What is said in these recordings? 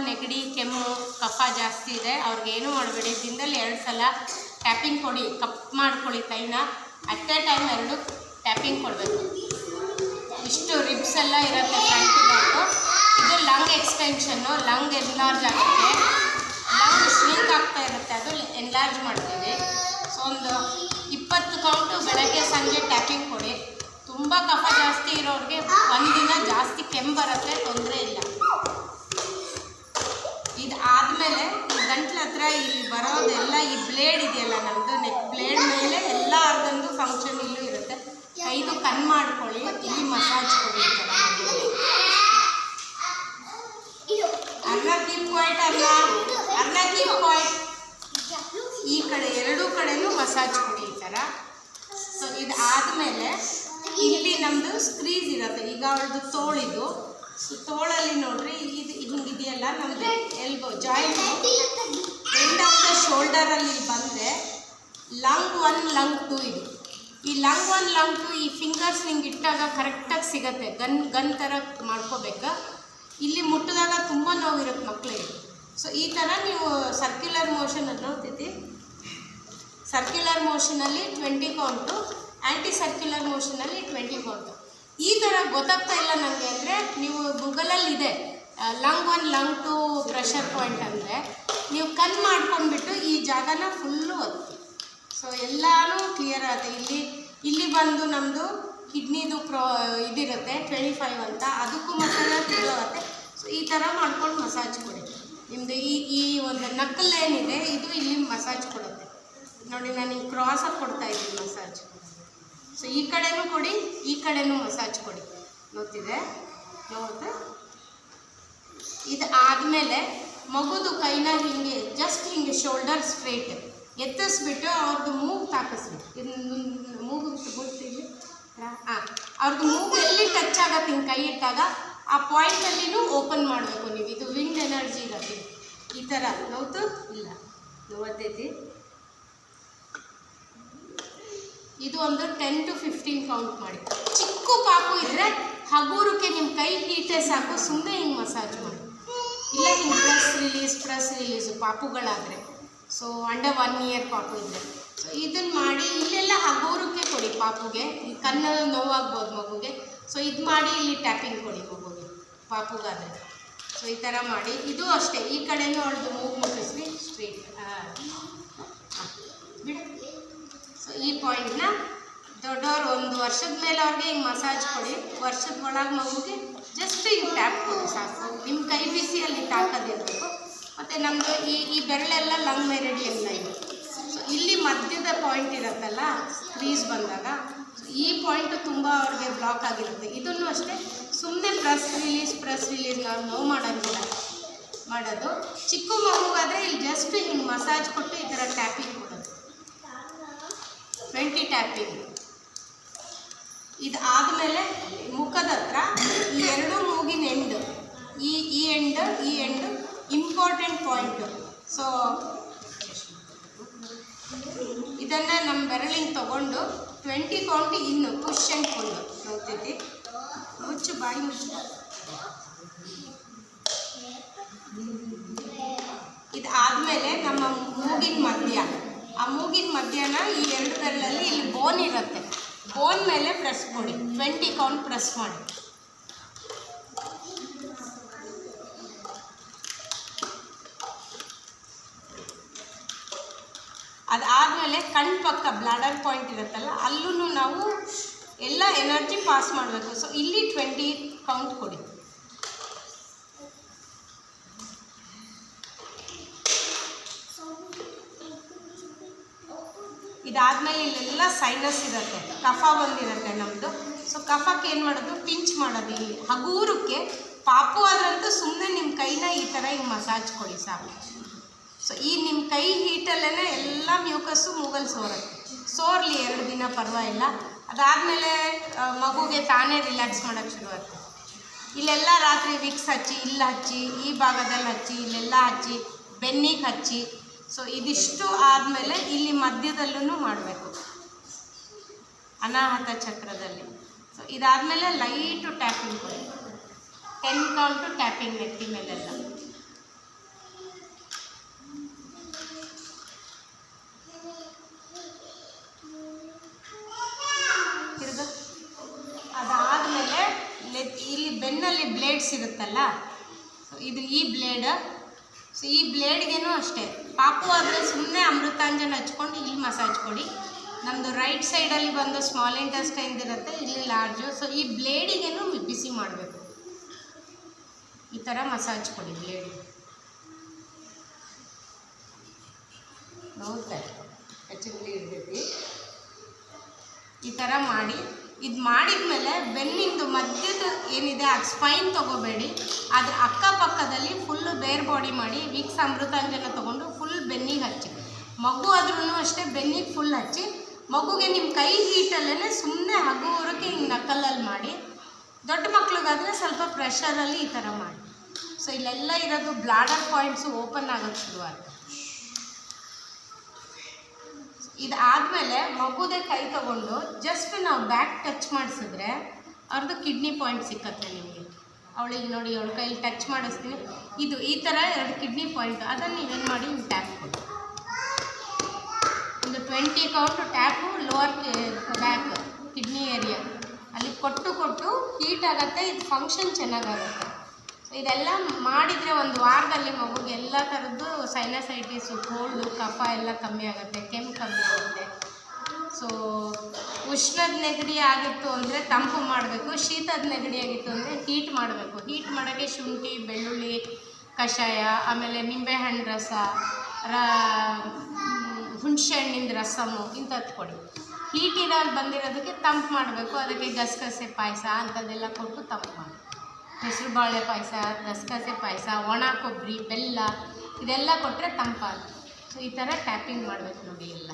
ನೆಗಡಿ ಕೆಮ್ಮು ಕಫ ಜಾಸ್ತಿ ಇದೆ ಅವ್ರಿಗೇನು ಮಾಡಬೇಡಿ, ದಿನದಲ್ಲಿ 2 ಸಲ ಟ್ಯಾಪಿಂಗ್ ಕೊಡಿ. ಕಪ್ ಮಾಡ್ಕೊಳ್ಳಿ ಕೈನ, ಅಟ್ ಎ ಟೈಮ್ 2 ಟ್ಯಾಪಿಂಗ್ ಕೊಡಬೇಕು. ಇಷ್ಟು ರಿಬ್ಸ್ ಎಲ್ಲ ಇರುತ್ತೆ ಫ್ರಂಟ್ ಬ್ಯಾಕು. ಇದು ಲಂಗ್ ಎಕ್ಸ್ಟೆನ್ಷನ್ನು, ಲಂಗ್ ಎನ್ಲಾರ್ಜ್ ಆಗುತ್ತೆ, ಲಂಗ್ ಶ್ರಿಂಕ್ ಆಗ್ತಾ ಇರುತ್ತೆ, ಅದು ಎನ್ಲಾರ್ಜ್ ಮಾಡ್ತೀವಿ. ಸೊ ಒಂದು 20 ಕೌಂಟು ಬೆಳಗ್ಗೆ ಸಂಜೆ ಟ್ಯಾಪಿಂಗ್ ಕೊಡಿ. ತುಂಬ ಕಫ ಜಾಸ್ತಿ ಇರೋರಿಗೆ ಒಂದಿನ ಜಾಸ್ತಿ ಕೆಮ್ಮು ಬರುತ್ತೆ, ತೊಂದರೆ ಇಲ್ಲ. ಇದು ಆದಮೇಲೆ ಗಂಟ್ಲ ಹತ್ರ ಇಲ್ಲಿ ಬರೋದೆಲ್ಲ ಈ ಬ್ಲೇಡ್ ಇದೆಯಲ್ಲ ನಮ್ಮದು ನೆಕ್ ಬ್ಲೇಡ್ ಮೇಲೆ ಎಲ್ಲ ಆರ್ಗನ್ದು ಫಂಕ್ಷನ್ ಇಲ್ಲೂ ಇರುತ್ತೆ. ಕೈದು ಕಣ್ ಮಾಡ್ಕೊಳ್ಳಿ, ಇಲ್ಲಿ ಮಸಾಜ್ ಕೊಡಿ. ಅರ್ನ ಕೀಪ್ ಕ್ವೈಟ್, ಅರ್ನ ಕೀಪ್ ಕ್ವೈಟ್. ಈ ಕಡೆ 2 ಕಡೆನೂ ಮಸಾಜ್ ಕೊಡಿ ಈ ಥರ. ಸೊ ಇದು ಆದಮೇಲೆ ಇಲ್ಲಿ ನಮ್ಮದು ಸ್ಕ್ರೀಸ್ ಇರುತ್ತೆ. ಈಗ ಅವ್ರದ್ದು ತೋಳಿದು, ಸೊ ತೋಳಲ್ಲಿ ನೋಡ್ರಿ ಇದು ಹಿಂಗಿದೆಯಲ್ಲ ನಮ್ಮದು elbow joint end of the ಶೋಲ್ಡರಲ್ಲಿ ಬಂದರೆ ಲಂಗ್ 1 ಲಂಗ್ 2 ಇದು. ಈ ಲಂಗ್ 1 ಲಂಗ್ 2 ಈ ಫಿಂಗರ್ಸ್ ನಿಂಗೆ ಇಟ್ಟಾಗ ಕರೆಕ್ಟಾಗಿ ಸಿಗುತ್ತೆ. ಗನ್ ಥರ ಮಾಡ್ಕೋಬೇಕು. ಇಲ್ಲಿ ಮುಟ್ಟಿದಾಗ ತುಂಬ ನೋವಿರುತ್ತೆ ಮಕ್ಕಳಿಗೆ. ಸೊ ಈ ಥರ ನೀವು ಸರ್ಕ್ಯುಲರ್ ಮೋಷನ್ ನೋಡ್ತೈತಿ. ಸರ್ಕ್ಯುಲರ್ ಮೋಷನಲ್ಲಿ 20 ಕೌಂಟು, ಆ್ಯಂಟಿ ಸರ್ಕ್ಯುಲರ್ ಮೋಷನಲ್ಲಿ 20 ಕೌಂಟು. ಈ ಥರ ಗೊತ್ತಾಗ್ತಾ ಇಲ್ಲ ನನಗೆ ಅಂದರೆ ನೀವು ಗೂಗಲಲ್ಲಿ ಇದೆ ಲಂಗ್ 1 ಲಂಗ್ 2 ಪ್ರೆಷರ್ ಪಾಯಿಂಟ್ ಅಂದರೆ ನೀವು ಕಣ್ ಮಾಡ್ಕೊಂಡ್ಬಿಟ್ಟು ಈ ಜಾಗನ ಫುಲ್ಲು ಒತ್ತಿ. ಸೊ ಎಲ್ಲನೂ ಕ್ಲಿಯರ್ ಆಗುತ್ತೆ. ಇಲ್ಲಿ ಬಂದು ನಮ್ಮದು ಕಿಡ್ನಿದು ಇದಿರುತ್ತೆ 25 ಅಂತ, ಅದಕ್ಕೂ ಮಸಾಜ್ ಇದಾಗುತ್ತೆ. ಸೊ ಈ ಥರ ಮಾಡ್ಕೊಂಡು ಮಸಾಜ್ ಕೊಡಿ. ನಿಮ್ಮದು ಈ ಒಂದು ನಕ್ಕಲ್ ಏನಿದೆ ಇದು ಇಲ್ಲಿ ಮಸಾಜ್ ಕೊಡುತ್ತೆ ನೋಡಿ. ನಾನು ಹಿಂಗೆ ಕ್ರಾಸಾಗಿ ಕೊಡ್ತಾಯಿದ್ದೀನಿ ಮಸಾಜ್. ಸೊ ಈ ಕಡೆನೂ ಕೊಡಿ, ಈ ಕಡೆನೂ ಮಸಾಜ್ ಕೊಡಿ. ನೋಡ್ತಿದೆ ನೋಡ್ತಾ. ಇದು ಆದಮೇಲೆ ಮಗುದು ಕೈನ ಹಿಂಗೆ ಜಸ್ಟ್ ಹಿಂಗೆ ಶೋಲ್ಡರ್ ಸ್ಟ್ರೇಟ್ ಎತ್ತಿಸ್ಬಿಟ್ಟು ಅವ್ರದ್ದು ಮೂಗು ತಾಕಿಸ್ರಿ. ಮೂಗು ಗೊತ್ತಿಲ್ಲ ಅವ್ರದ್ದು ಮೂಗು ಎಲ್ಲಿ ಟಚ್ ಆಗತ್ತೆ ಹಿಂಗೆ ಕೈ ಇಟ್ಟಾಗ ಆ ಪಾಯಿಂಟಲ್ಲಿನೂ ಓಪನ್ ಮಾಡಬೇಕು ನೀವು. ಇದು ವಿಂಡ್ ಎನರ್ಜಿ ಇರುತ್ತೆ. ಈ ಥರ ನೋವು ಇಲ್ಲ ನೋವತ್ತೈತಿ. ಇದು ಒಂದು 10 to 15 ಕೌಂಟ್ ಮಾಡಿ. ಚಿಕ್ಕ ಪಾಪು ಇದ್ದರೆ ಹಗೂರಕ್ಕೆ ನಿಮ್ಮ ಕೈ ಹೀಟೆ ಸಾಕು, ಸುಮ್ಮನೆ ಹಿಂಗೆ ಮಸಾಜ್ ಮಾಡಿ. ಇಲ್ಲ ಹಿಂಗೆ ಪ್ರೆಸ್ ರಿಲೀಸು ಪಾಪುಗಳಾದರೆ. ಸೊ ಅಂಡರ್ 1 ಇಯರ್ ಪಾಪು ಇದ್ದರೆ ಸೊ ಇದನ್ನು ಮಾಡಿ ಇಲ್ಲೆಲ್ಲ ಹಗೂರಕ್ಕೆ ಕೊಡಿ ಪಾಪುಗೆ. ಈ ಕಣ್ಣಲ್ಲಿ ನೋವಾಗ್ಬೋದು ಮಗುಗೆ. ಸೊ ಇದು ಮಾಡಿ ಇಲ್ಲಿ ಟ್ಯಾಪಿಂಗ್ ಕೊಡಿ ಮಗುಗೆ ಪಾಪುಗಾದರೆ. ಸೊ ಈ ಥರ ಮಾಡಿ. ಇದು ಅಷ್ಟೇ, ಈ ಕಡೆನೂ ಅವ್ರದ್ದು ಮೂಗು ಮುಟ್ಟಿಸ್ರಿ ಸ್ಟ್ರೇಟ್ ಬಿಡಿ. ಸೊ ಈ ಪಾಯಿಂಟ್ನ ದೊಡ್ಡವ್ರು 1 ವರ್ಷದ ಮೇಲೆ ಅವ್ರಿಗೆ ಹಿಂಗೆ ಮಸಾಜ್ ಕೊಡಿ. ವರ್ಷದ ಒಳಗೆ ಮಗುಗೆ ಜಸ್ಟ್ ಹಿಂಗೆ ಟ್ಯಾಪ್ ಕೊಡಿ ಸಾಕು. ನಿಮ್ಮ ಕೈ ಬಿಸಿ ಅಲ್ಲಿ ತಾಕೋದಿರಬೇಕು. ಮತ್ತು ನಮ್ಮದು ಈ ಬೆರಳೆಲ್ಲ ಲಂಗ್ ಮೆರಿಡಿಯನ್ ಲೈನ್. ಸೊ ಇಲ್ಲಿ ಮಧ್ಯದ ಪಾಯಿಂಟ್ ಇರುತ್ತಲ್ಲ ಕ್ರೀಸ್ ಬಂದಾಗ, ಈ ಪಾಯಿಂಟು ತುಂಬ ಅವ್ರಿಗೆ ಬ್ಲಾಕ್ ಆಗಿರುತ್ತೆ. ಇದನ್ನು ಅಷ್ಟೇ ಸುಮ್ಮನೆ ಪ್ರೆಸ್ ರಿಲೀಸ್ ನಾವು ನೋವು ಮಾಡೋಂಗಿಲ್ಲ ಮಾಡೋದು. ಚಿಕ್ಕ ಮಗುಗಾದರೆ ಇಲ್ಲಿ ಜಸ್ಟ್ ಹಿಂಗೆ ಮಸಾಜ್ ಕೊಟ್ಟು ಈ ಥರ ಟ್ಯಾಪಿಂಗ್ ಕೊಡೋದು 20 ಟ್ಯಾಪಿಂಗ್. ಇದು ಆದಮೇಲೆ ಮುಖದ ಹತ್ರ ಈ 2 ಮೂಗಿನ ಎಂಡು, ಈ ಎಂಡು ಇಂಪಾರ್ಟೆಂಟ್ ಪಾಯಿಂಟು. ಸೊ ಇದನ್ನು ನಮ್ಮ ಬೆರಳಿಂಗ್ ತೊಗೊಂಡು 20 ಕೌಂಟ್ ಇನ್ನು ಪುಷ್ ಆ್ಯಂಡ್ ಪುಲ್ ನೋಡ್ತೈತಿ. ಮುಚ್ಚು ಬಾಯಿ ಮುಚ್ಚು. ಇದು ಆದಮೇಲೆ ನಮ್ಮ ಮೂಗಿನ ಮಧ್ಯ, ಆ ಮೂಗಿನ ಮಧ್ಯನ ಈ 2 ಬೆರಳಲ್ಲಿ ಇಲ್ಲಿ ಬೋನ್ ಇರುತ್ತೆ. ಬೋನ್ ಮೇಲೆ ಪ್ರೆಸ್ ಮಾಡಿ 20 ಕೌಂಟ್ ಪ್ರೆಸ್ ಮಾಡಿ. ಅದಾದಮೇಲೆ ಕಣ್ಣು ಪಕ್ಕ ಬ್ಲಾಡರ್ ಪಾಯಿಂಟ್ ಇರುತ್ತಲ್ಲ ಅಲ್ಲೂ ನಾವು ಎಲ್ಲ ಎನರ್ಜಿ ಪಾಸ್ ಮಾಡಬೇಕು. ಸೊ ಇಲ್ಲಿ 20 ಕೌಂಟ್ ಕೊಡಿ. ಇದಾದಮೇಲೆ ಇಲ್ಲೆಲ್ಲ ಸೈನಸ್ ಇರುತ್ತೆ, ಕಫ ಬಂದಿರುತ್ತೆ ನಮ್ಮದು. ಸೊ ಕಫಕ್ಕೆ ಏನು ಮಾಡೋದು, ಪಿಂಚ್ ಮಾಡೋದು ಇಲ್ಲಿ ಹಗೂರಕ್ಕೆ. ಪಾಪು ಆದ್ರಂತೂ ಸುಮ್ಮನೆ ನಿಮ್ಮ ಕೈನ ಈ ಥರ ಹಿಂಗೆ ಮಸಾಜ್ ಕೊಡಿ ಸಾಕು. ಸೊ ಈ ನಿಮ್ಮ ಕೈ ಹೀಟಲ್ಲೇ ಎಲ್ಲ ಮ್ಯೂಕಸ್ಸು ಮೂಗಲ್ಲಿ ಸೋರಲಿ 2 ದಿನ ಪರವಾಗಿಲ್ಲ. ಅದಾದಮೇಲೆ ಮಗುಗೆ ತಾನೇ ರಿಲ್ಯಾಕ್ಸ್ ಮಾಡೋಕ್ಕೆ ಶುರುವಾಗುತ್ತೆ. ಇಲ್ಲೆಲ್ಲ ರಾತ್ರಿ ವಿಕ್ಸ್ ಹಚ್ಚಿ, ಇಲ್ಲಿ ಹಚ್ಚಿ, ಈ ಭಾಗದಲ್ಲಿ ಹಚ್ಚಿ, ಇಲ್ಲೆಲ್ಲ ಹಚ್ಚಿ, ಬೆನ್ನಿಗೆ ಹಚ್ಚಿ. ಸೊ ಇದಿಷ್ಟು ಆದಮೇಲೆ ಇಲ್ಲಿ ಮಧ್ಯದಲ್ಲೂ ಮಾಡಬೇಕು ಅನಾಹತ ಚಕ್ರದಲ್ಲಿ. ಸೊ ಇದಾದಮೇಲೆ ಲೈಟು ಟ್ಯಾಪಿಂಗ್ ಕೊಡಿ. 10 ಕೌಂಟು ಟ್ಯಾಪಿಂಗ್ ನೆತ್ತಿ ಮೇಲೆಲ್ಲ. ಇರುತ್ತಲ್ಲ, ಸೊ ಇದು ಈ ಬ್ಲೇಡ್. ಸೊ ಈ ಬ್ಲೇಡ್ಗೇನು ಅಷ್ಟೇ, ಪಾಪು ಆದರೆ ಸುಮ್ಮನೆ ಅಮೃತಾಂಜನ್ ಹಚ್ಕೊಂಡು ಇಲ್ಲಿ ಮಸಾಜ್ ಕೊಡಿ. ನಮ್ಮದು ರೈಟ್ ಸೈಡಲ್ಲಿ ಬಂದು ಸ್ಮಾಲ್ ಇಂಟೆಸ್ಟೈನ್ ಇರುತ್ತೆ, ಇಲ್ಲಿ ಲಾರ್ಜು. ಸೊ ಈ ಬ್ಲೇಡಿಗೇನು ಬಿಸಿ ಮಾಡಬೇಕು, ಈ ಥರ ಮಸಾಜ್ ಕೊಡಿ ಬ್ಲೇಡ್. ನೋಡ್ತಾ ಹೆಚ್ಚಿಗೆ ಇರ್ತೈತಿ. ಈ ಥರ ಮಾಡಿ, ಇದು ಮಾಡಿದ್ಮೇಲೆ ಬೆನ್ನಿಂದು ಮಧ್ಯದ ಏನಿದೆ ಅದು ಸ್ಪೈನ್ ತೊಗೋಬೇಡಿ, ಅದ್ರ ಅಕ್ಕಪಕ್ಕದಲ್ಲಿ ಫುಲ್ಲು ಬೇರ್ ಬಾಡಿ ಮಾಡಿ ವೀಕ್ಸ್ ಅಮೃತಾಂಜನ ತೊಗೊಂಡು ಫುಲ್ ಬೆನ್ನಿಗೆ ಹಚ್ಚಿ. ಮಗು ಆದ್ರೂ ಅಷ್ಟೇ ಬೆನ್ನಿಗೆ ಫುಲ್ ಹಚ್ಚಿ. ಮಗುಗೆ ನಿಮ್ಮ ಕೈ ಹೀಟಲ್ಲೇ ಸುಮ್ಮನೆ ಹಗುರಕ್ಕೆ ಹಿಂಗೆ ನಕಲಲ್ಲಿ ಮಾಡಿ. ದೊಡ್ಡ ಮಕ್ಳಿಗಾದರೆ ಸ್ವಲ್ಪ ಪ್ರೆಷರಲ್ಲಿ ಈ ಥರ ಮಾಡಿ. ಸೊ ಇಲ್ಲೆಲ್ಲ ಇರೋದು ಬ್ಲಾಡರ್ ಪಾಯಿಂಟ್ಸು ಓಪನ್ ಆಗೋಕ್ಕೆ ಶುರುವಾಗುತ್ತೆ. ಇದಾದಮೇಲೆ ಮಗುದೇ ಕೈ ತೊಗೊಂಡು ಜಸ್ಟ್ ನಾವು ಬ್ಯಾಕ್ ಟಚ್ ಮಾಡಿಸಿದ್ರೆ ಅವ್ರದ್ದು ಕಿಡ್ನಿ ಪಾಯಿಂಟ್ ಸಿಕ್ಕತ್ತೆ ನಿಮಗೆ. ಅವಳಿಗೆ ನೋಡಿ, ಅವಳ ಕೈಲಿ ಟಚ್ ಮಾಡಿಸ್ತೀವಿ, ಇದು ಈ ಥರ 2 ಕಿಡ್ನಿ ಪಾಯಿಂಟ್. ಅದನ್ನು ನೀವೇನು ಮಾಡಿ ಟ್ಯಾಪ್ ಕೊಡಿ. ಒಂದು 20 count tap lower back kidney area ಅಲ್ಲಿ ಕೊಟ್ಟು ಹೀಟ್ ಆಗುತ್ತೆ. ಇದು ಫಂಕ್ಷನ್ ಚೆನ್ನಾಗಾಗುತ್ತೆ. ಸೊ ಇದೆಲ್ಲ ಮಾಡಿದರೆ ಒಂದು ವಾರದಲ್ಲಿ ಮಗುಗೆ ಎಲ್ಲ ಥರದ್ದು ಸೈನಸೈಟಿಸು, ಕೋಲ್ಡು, ಕಫ ಎಲ್ಲ ಕಮ್ಮಿ ಆಗುತ್ತೆ, ಕೆಮ್ಮು ಕಮ್ಮಿ ಆಗುತ್ತೆ. ಸೊ ಉಷ್ಣದ ನೆಗಡಿ ಆಗಿತ್ತು ಅಂದರೆ ತಂಪು ಮಾಡಬೇಕು, ಶೀತದ ನೆಗಡಿ ಆಗಿತ್ತು ಅಂದರೆ ಹೀಟ್ ಮಾಡಬೇಕು. ಹೀಟ್ ಮಾಡೋಕ್ಕೆ ಶುಂಠಿ, ಬೆಳ್ಳುಳ್ಳಿ ಕಷಾಯ, ಆಮೇಲೆ ನಿಂಬೆಹಣ್ಣು ರಸ, ಹುಣಸೆ ಹಣ್ಣಿಂದ ರಸಮು ಇಂಥದ್ದು ಕೊಡಿ. ಹೀಟ್ ಬಂದಿರೋದಕ್ಕೆ ತಂಪು ಮಾಡಬೇಕು. ಅದಕ್ಕೆ ಗಸಗಸೆ ಪಾಯಸ ಅಂಥದ್ದೆಲ್ಲ ಕೊಟ್ಟು ತಂಪು ಮಾಡಿ. ಹೆಸರು ಬಾಳೆ ಪಾಯಸ, ಗಸಗಸೆ ಪಾಯಸ, ಒಣ ಕೊಬ್ಬರಿ, ಬೆಲ್ಲ ಇದೆಲ್ಲ ಕೊಟ್ಟರೆ ತಂಪಾಗುತ್ತೆ. ಸೊ ಈ ಥರ ಟ್ಯಾಪಿಂಗ್ ಮಾಡಬೇಕು ನೋಡಿ ಎಲ್ಲ.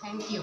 Thank you.